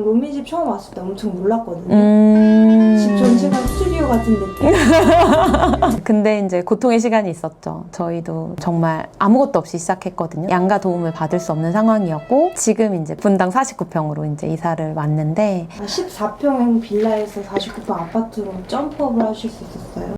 로미집 처음 왔을 때 엄청 놀랐거든요. 집 전체가 스튜디오 같은 느낌? 근데 이제 고통의 시간이 있었죠. 저희도 정말 아무것도 없이 시작했거든요. 양가 도움을 받을 수 없는 상황이었고, 지금 이제 분당 49평으로 이제 이사를 왔는데, 14평형 빌라에서 49평 아파트로 점프업을 하실 수 있었어요?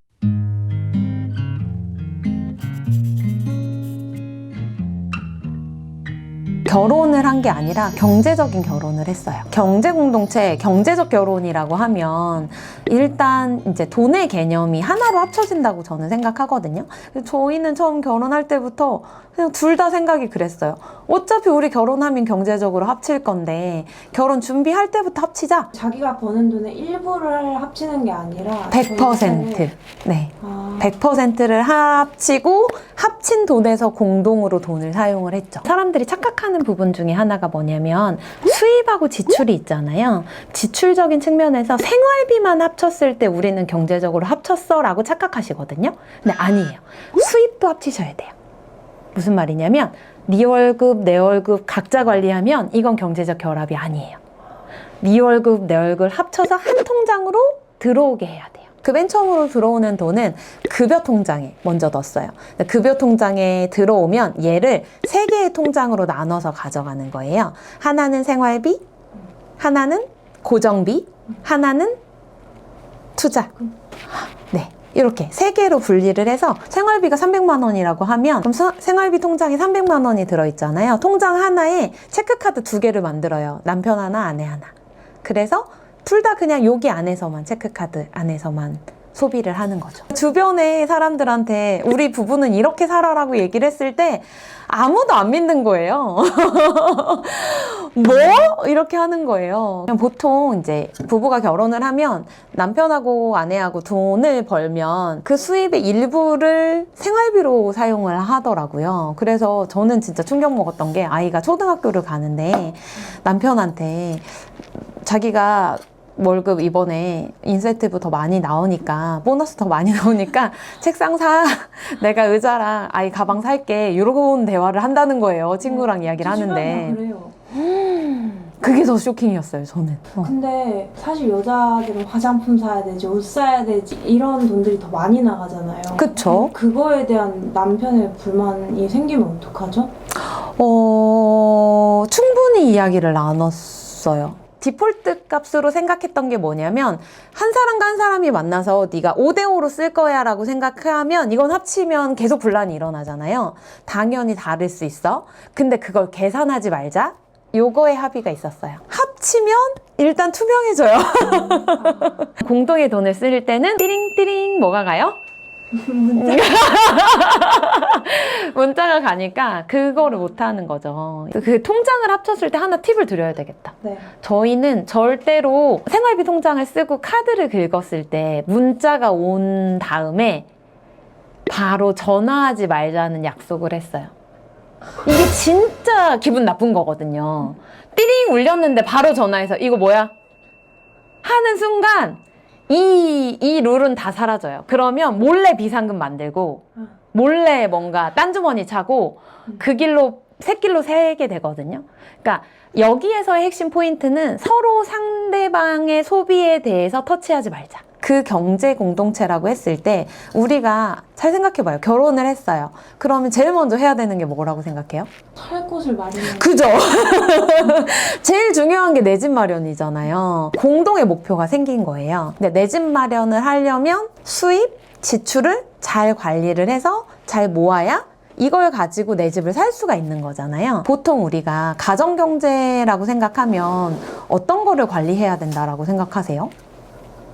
결혼을 한 게 아니라 경제적인 결혼을 했어요. 경제 공동체, 경제적 결혼이라고 하면 일단 이제 돈의 개념이 하나로 합쳐진다고 저는 생각하거든요. 저희는 처음 결혼할 때부터 그냥 둘 다 생각이 그랬어요. 어차피 우리 결혼하면 경제적으로 합칠 건데 결혼 준비할 때부터 합치자. 자기가 버는 돈의 일부를 합치는 게 아니라 100%. 네. 100%를 합치고 합친 돈에서 공동으로 돈을 사용을 했죠. 사람들이 착각하는 부분 중에 하나가 뭐냐면 수입하고 지출이 있잖아요. 지출적인 측면에서 생활비만 합쳤을 때 우리는 경제적으로 합쳤어 라고 착각하시거든요. 근데 아니에요. 수입도 합치셔야 돼요. 무슨 말이냐면 네 월급, 내 월급 각자 관리하면 이건 경제적 결합이 아니에요. 네 월급, 내 월급 합쳐서 한 통장으로 들어오게 해야 돼요. 그 맨 처음으로 들어오는 돈은 급여 통장에 먼저 넣었어요. 급여 통장에 들어오면 얘를 3개의 통장으로 나눠서 가져가는 거예요. 하나는 생활비, 하나는 고정비, 하나는 투자. 네. 이렇게 3개로 분리를 해서 생활비가 300만 원이라고 하면 그럼 생활비 통장에 300만 원이 들어있잖아요. 통장 하나에 체크카드 2개를 만들어요. 남편 하나, 아내 하나. 그래서 둘 다 그냥 여기 안에서만, 체크카드 안에서만 소비를 하는 거죠. 주변의 사람들한테 우리 부부는 이렇게 살아라고 얘기를 했을 때 아무도 안 믿는 거예요. 뭐? 이렇게 하는 거예요. 그냥 보통 이제 부부가 결혼을 하면 남편하고 아내하고 돈을 벌면 그 수입의 일부를 생활비로 사용을 하더라고요. 그래서 저는 진짜 충격 먹었던 게 아이가 초등학교를 가는데 남편한테 자기가 월급 이번에 인센티브 더 많이 나오니까 보너스 더 많이 나오니까 책상 사, 내가 의자랑 아이 가방 살게, 이런 대화를 한다는 거예요. 친구랑 이야기를 하는데 그래요. 그게 더 쇼킹이었어요, 저는. 근데 사실 여자들은 화장품 사야 되지, 옷 사야 되지 이런 돈들이 더 많이 나가잖아요. 그쵸? 그거에 대한 남편의 불만이 생기면 어떡하죠? 충분히 이야기를 나눴어요. 디폴트 값으로 생각했던 게 뭐냐면 한 사람과 한 사람이 만나서 네가 5대5로 쓸 거야 라고 생각하면 이건 합치면 계속 분란이 일어나잖아요. 당연히 다를 수 있어. 근데 그걸 계산하지 말자. 요거에 합의가 있었어요. 합치면 일단 투명해져요. 공동의 돈을 쓸 때는 띠링띠링 뭐가 가요? 문자가 가니까 그거를 못하는 거죠. 그 통장을 합쳤을 때 하나 팁을 드려야 되겠다. 네. 저희는 절대로 생활비 통장을 쓰고 카드를 긁었을 때 문자가 온 다음에 바로 전화하지 말자는 약속을 했어요. 이게 진짜 기분 나쁜 거거든요. 띠링 울렸는데 바로 전화해서 이거 뭐야? 하는 순간 이 룰은 다 사라져요. 그러면 몰래 비상금 만들고 몰래 뭔가 딴주머니 차고 그 길로 새길로 새게 되거든요. 그러니까 여기에서의 핵심 포인트는 서로 상대방의 소비에 대해서 터치하지 말자. 그 경제 공동체라고 했을 때 우리가 잘 생각해봐요. 결혼을 했어요. 그러면 제일 먼저 해야 되는 게 뭐라고 생각해요? 살 곳을 마련해. 그죠? 제일 중요한 게 내 집 마련이잖아요. 공동의 목표가 생긴 거예요. 근데 내 집 마련을 하려면 수입, 지출을 잘 관리를 해서 잘 모아야 이걸 가지고 내 집을 살 수가 있는 거잖아요. 보통 우리가 가정경제라고 생각하면 어떤 거를 관리해야 된다라고 생각하세요?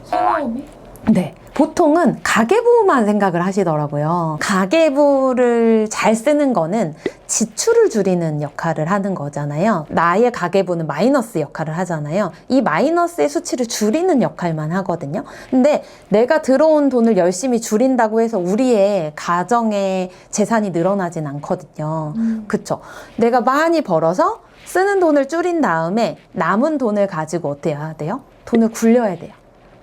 생활비? 네. 보통은 가계부만 생각을 하시더라고요. 가계부를 잘 쓰는 거는 지출을 줄이는 역할을 하는 거잖아요. 나의 가계부는 마이너스 역할을 하잖아요. 이 마이너스의 수치를 줄이는 역할만 하거든요. 근데 내가 들어온 돈을 열심히 줄인다고 해서 우리의 가정의 재산이 늘어나진 않거든요. 그쵸? 내가 많이 벌어서 쓰는 돈을 줄인 다음에 남은 돈을 가지고 어떻게 해야 돼요? 돈을 굴려야 돼요.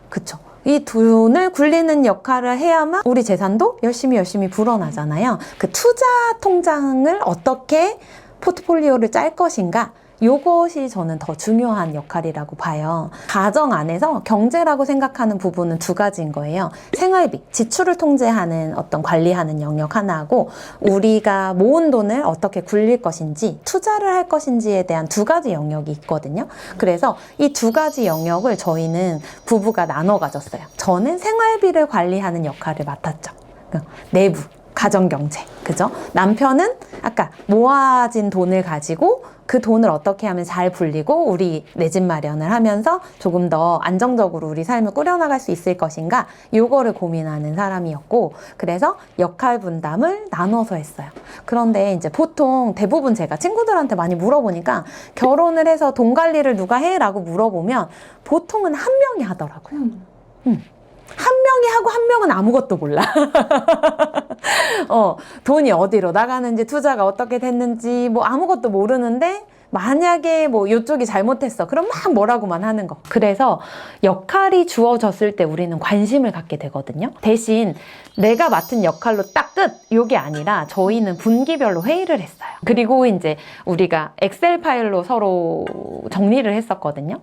그쵸? 이 돈을 굴리는 역할을 해야만 우리 재산도 열심히 불어나잖아요. 그 투자 통장을 어떻게 포트폴리오를 짤 것인가, 요것이 저는 더 중요한 역할이라고 봐요. 가정 안에서 경제라고 생각하는 부분은 두 가지인 거예요. 생활비, 지출을 통제하는 어떤 관리하는 영역 하나하고 우리가 모은 돈을 어떻게 굴릴 것인지 투자를 할 것인지에 대한 두 가지 영역이 있거든요. 그래서 이 두 가지 영역을 저희는 부부가 나눠 가졌어요. 저는 생활비를 관리하는 역할을 맡았죠. 내부 가정경제, 그죠? 남편은 아까 모아진 돈을 가지고 그 돈을 어떻게 하면 잘 불리고 우리 내 집 마련을 하면서 조금 더 안정적으로 우리 삶을 꾸려나갈 수 있을 것인가, 요거를 고민하는 사람이었고, 그래서 역할 분담을 나눠서 했어요. 그런데 이제 보통 대부분 제가 친구들한테 많이 물어보니까 결혼을 해서 돈 관리를 누가 해? 라고 물어보면 보통은 한 명이 하더라고요. 한 명이 하고 한 명은 아무것도 몰라. 돈이 어디로 나가는지, 투자가 어떻게 됐는지, 뭐 아무것도 모르는데, 만약에 뭐 이쪽이 잘못했어. 그럼 막 뭐라고만 하는 거. 그래서 역할이 주어졌을 때 우리는 관심을 갖게 되거든요. 대신 내가 맡은 역할로 딱 끝! 요게 아니라 저희는 분기별로 회의를 했어요. 그리고 이제 우리가 엑셀 파일로 서로 정리를 했었거든요.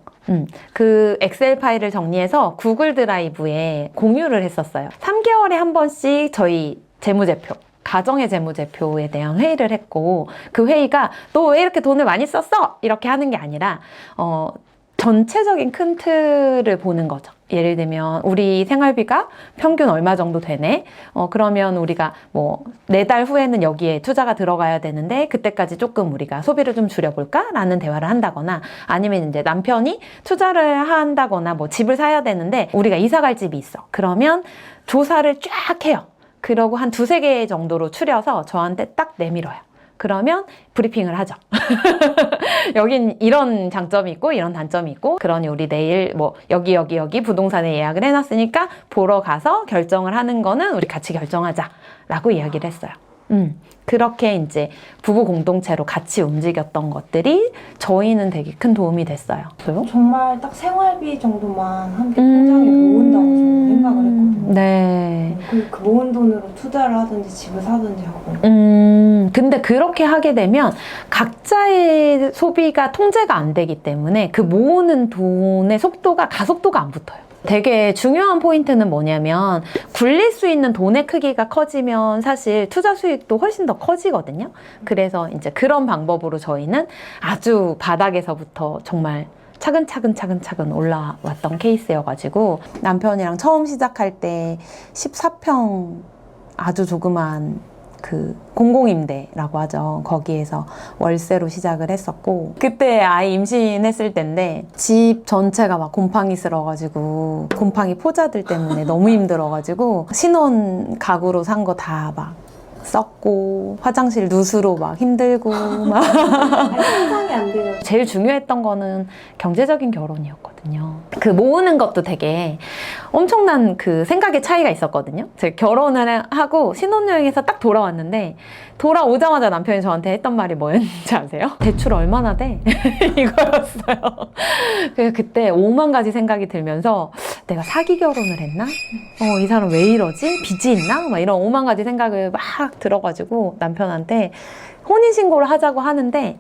그 엑셀 파일을 정리해서 구글 드라이브에 공유를 했었어요. 3개월에 한 번씩 저희 재무제표, 가정의 재무제표에 대한 회의를 했고, 그 회의가 너 왜 이렇게 돈을 많이 썼어? 이렇게 하는 게 아니라 전체적인 큰 틀을 보는 거죠. 예를 들면 우리 생활비가 평균 얼마 정도 되네? 그러면 우리가 뭐 4달 후에는 여기에 투자가 들어가야 되는데 그때까지 조금 우리가 소비를 좀 줄여볼까? 라는 대화를 한다거나, 아니면 이제 남편이 투자를 한다거나 뭐 집을 사야 되는데 우리가 이사 갈 집이 있어. 그러면 조사를 쫙 해요. 그러고 한 2-3개 정도로 추려서 저한테 딱 내밀어요. 그러면 브리핑을 하죠. 여긴 이런 장점이 있고 이런 단점이 있고, 그러니 우리 내일 뭐 여기 부동산에 예약을 해놨으니까 보러 가서 결정을 하는 거는 우리 같이 결정하자 라고 이야기를 했어요. 그렇게 이제 부부 공동체로 같이 움직였던 것들이 저희는 되게 큰 도움이 됐어요. 정말 딱 생활비 정도만 함께 통장에 모은다고 저는 생각을 했거든요. 네. 그 모은 돈으로 투자를 하든지 집을 사든지 하고. 근데 그렇게 하게 되면 각자의 소비가 통제가 안 되기 때문에 그 모으는 돈의 속도가, 가속도가 안 붙어요. 되게 중요한 포인트는 뭐냐면, 굴릴 수 있는 돈의 크기가 커지면 사실 투자 수익도 훨씬 더 커지거든요. 그래서 이제 그런 방법으로 저희는 아주 바닥에서부터 정말 차근차근 올라왔던 케이스여가지고, 남편이랑 처음 시작할 때 14평 아주 조그만 그 공공임대라고 하죠. 거기에서 월세로 시작을 했었고, 그때 아이 임신했을 때인데 집 전체가 막 곰팡이 쓸어가지고, 곰팡이 포자들 때문에 너무 힘들어가지고 신혼 가구로 산 거 다 막 썼고, 화장실 누수로 막 힘들고 막. 상상이 안 돼요. 제일 중요했던 거는 경제적인 결혼이었거든요. 그 모으는 것도 되게 엄청난 그 생각의 차이가 있었거든요. 제가 결혼을 하고 신혼여행에서 딱 돌아왔는데, 돌아오자마자 남편이 저한테 했던 말이 뭐였는지 아세요? 대출 얼마나 돼? 이거였어요. 그래서 그때 5만 가지 생각이 들면서, 내가 사기 결혼을 했나? 이 사람 왜 이러지? 빚이 있나? 막 이런 5만 가지 생각을 막 들어가지고 남편한테 혼인신고를 하자고 하는데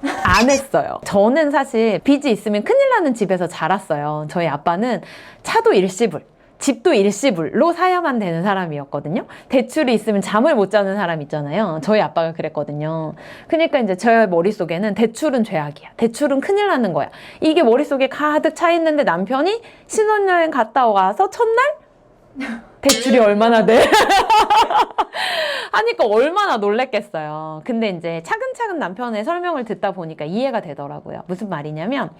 안 했어요. 저는 사실 빚이 있으면 큰일 나는 집에서 자랐어요. 저희 아빠는 차도 일시불, 집도 일시불로 사야만 되는 사람이었거든요. 대출이 있으면 잠을 못 자는 사람 있잖아요. 저희 아빠가 그랬거든요. 그러니까 이제 제 머릿속에는 대출은 죄악이야, 대출은 큰일 나는 거야, 이게 머릿속에 가득 차 있는데, 남편이 신혼여행 갔다 와서 첫날 대출이 얼마나 돼? 하니까 얼마나 놀랬겠어요. 근데 이제 차근차근 남편의 설명을 듣다 보니까 이해가 되더라고요. 무슨 말이냐면,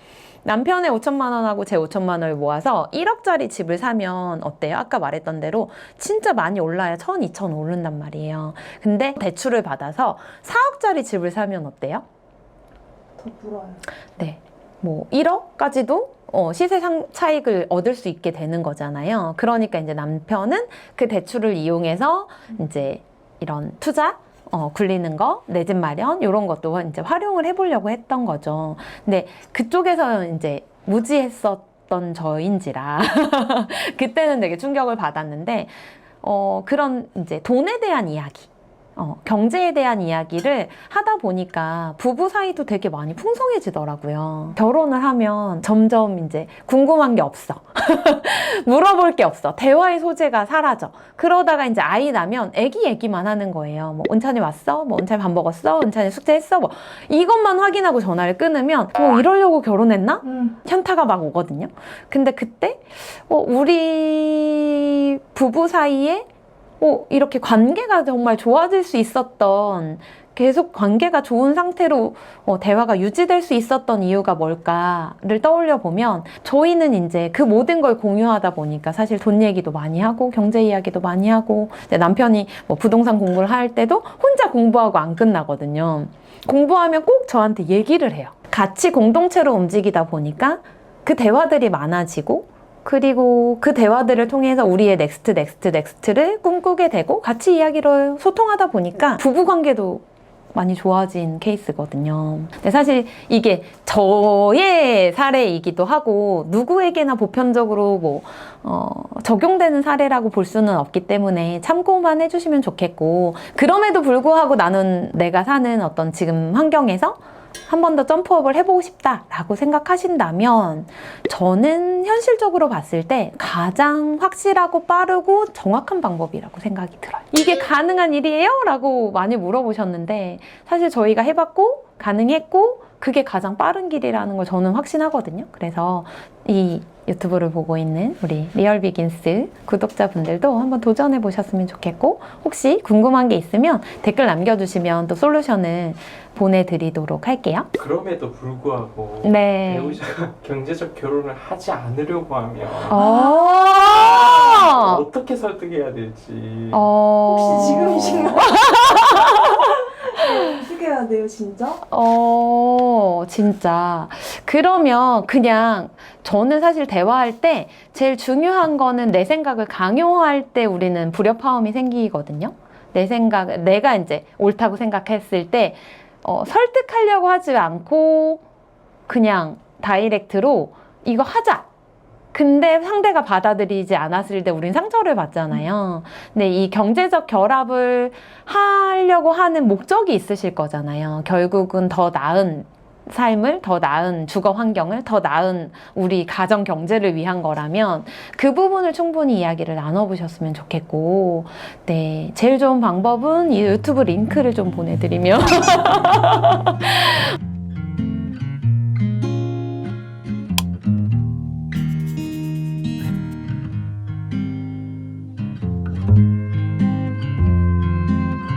남편의 5천만 원하고 제 5천만 원을 모아서 1억짜리 집을 사면 어때요? 아까 말했던 대로 진짜 많이 올라야 1,000, 2,000 오른단 말이에요. 근데 대출을 받아서 4억짜리 집을 사면 어때요? 더 불어요. 네. 뭐 1억까지도 시세 차익을 얻을 수 있게 되는 거잖아요. 그러니까 이제 남편은 그 대출을 이용해서 이제 이런 투자, 굴리는 거, 내 집 마련, 이런 것도 이제 활용을 해보려고 했던 거죠. 근데 그쪽에서 이제 무지했었던 저인지라 그때는 되게 충격을 받았는데, 그런 이제 돈에 대한 이야기, 경제에 대한 이야기를 하다 보니까 부부 사이도 되게 많이 풍성해지더라고요. 결혼을 하면 점점 이제 궁금한 게 없어. 물어볼 게 없어. 대화의 소재가 사라져. 그러다가 이제 아이 나면 애기 얘기만 하는 거예요. 뭐 은찬이 왔어? 뭐 은찬이 밥 먹었어? 은찬이 숙제했어? 뭐 이것만 확인하고 전화를 끊으면 뭐 이러려고 결혼했나? 현타가 막 오거든요. 근데 그때 우리 부부 사이에 이렇게 관계가 정말 좋아질 수 있었던, 계속 관계가 좋은 상태로 대화가 유지될 수 있었던 이유가 뭘까를 떠올려 보면, 저희는 이제 그 모든 걸 공유하다 보니까 사실 돈 얘기도 많이 하고 경제 이야기도 많이 하고, 남편이 뭐 부동산 공부를 할 때도 혼자 공부하고 안 끝나거든요. 공부하면 꼭 저한테 얘기를 해요. 같이 공동체로 움직이다 보니까 그 대화들이 많아지고, 그리고 그 대화들을 통해서 우리의 넥스트를 꿈꾸게 되고 같이 이야기를 소통하다 보니까 부부관계도 많이 좋아진 케이스거든요. 근데 사실 이게 저의 사례이기도 하고 누구에게나 보편적으로 적용되는 사례라고 볼 수는 없기 때문에 참고만 해주시면 좋겠고, 그럼에도 불구하고 나는 내가 사는 어떤 지금 환경에서 한 번 더 점프업을 해보고 싶다라고 생각하신다면, 저는 현실적으로 봤을 때 가장 확실하고 빠르고 정확한 방법이라고 생각이 들어요. 이게 가능한 일이에요? 라고 많이 물어보셨는데, 사실 저희가 해봤고 가능했고 그게 가장 빠른 길이라는 걸 저는 확신하거든요. 그래서 이 유튜브를 보고 있는 우리 리얼비긴스 구독자분들도 한번 도전해 보셨으면 좋겠고, 혹시 궁금한 게 있으면 댓글 남겨주시면 또 솔루션을 보내드리도록 할게요. 그럼에도 불구하고 네. 배우자가 경제적 결혼을 하지 않으려고 하면 어떻게 설득해야 될지. 혹시 지금이신가요? 어떻게 해야 돼요, 진짜? 진짜. 그러면 그냥 저는 사실 대화할 때 제일 중요한 거는 내 생각을 강요할 때 우리는 불협화음이 생기거든요. 내가 이제 옳다고 생각했을 때 설득하려고 하지 않고 그냥 다이렉트로 이거 하자. 근데 상대가 받아들이지 않았을 때 우린 상처를 받잖아요. 근데 이 경제적 결합을 하려고 하는 목적이 있으실 거잖아요. 결국은 더 나은 삶을, 더 나은 주거 환경을, 더 나은 우리 가정 경제를 위한 거라면 그 부분을 충분히 이야기를 나눠보셨으면 좋겠고, 네, 제일 좋은 방법은 이 유튜브 링크를 좀 보내드리면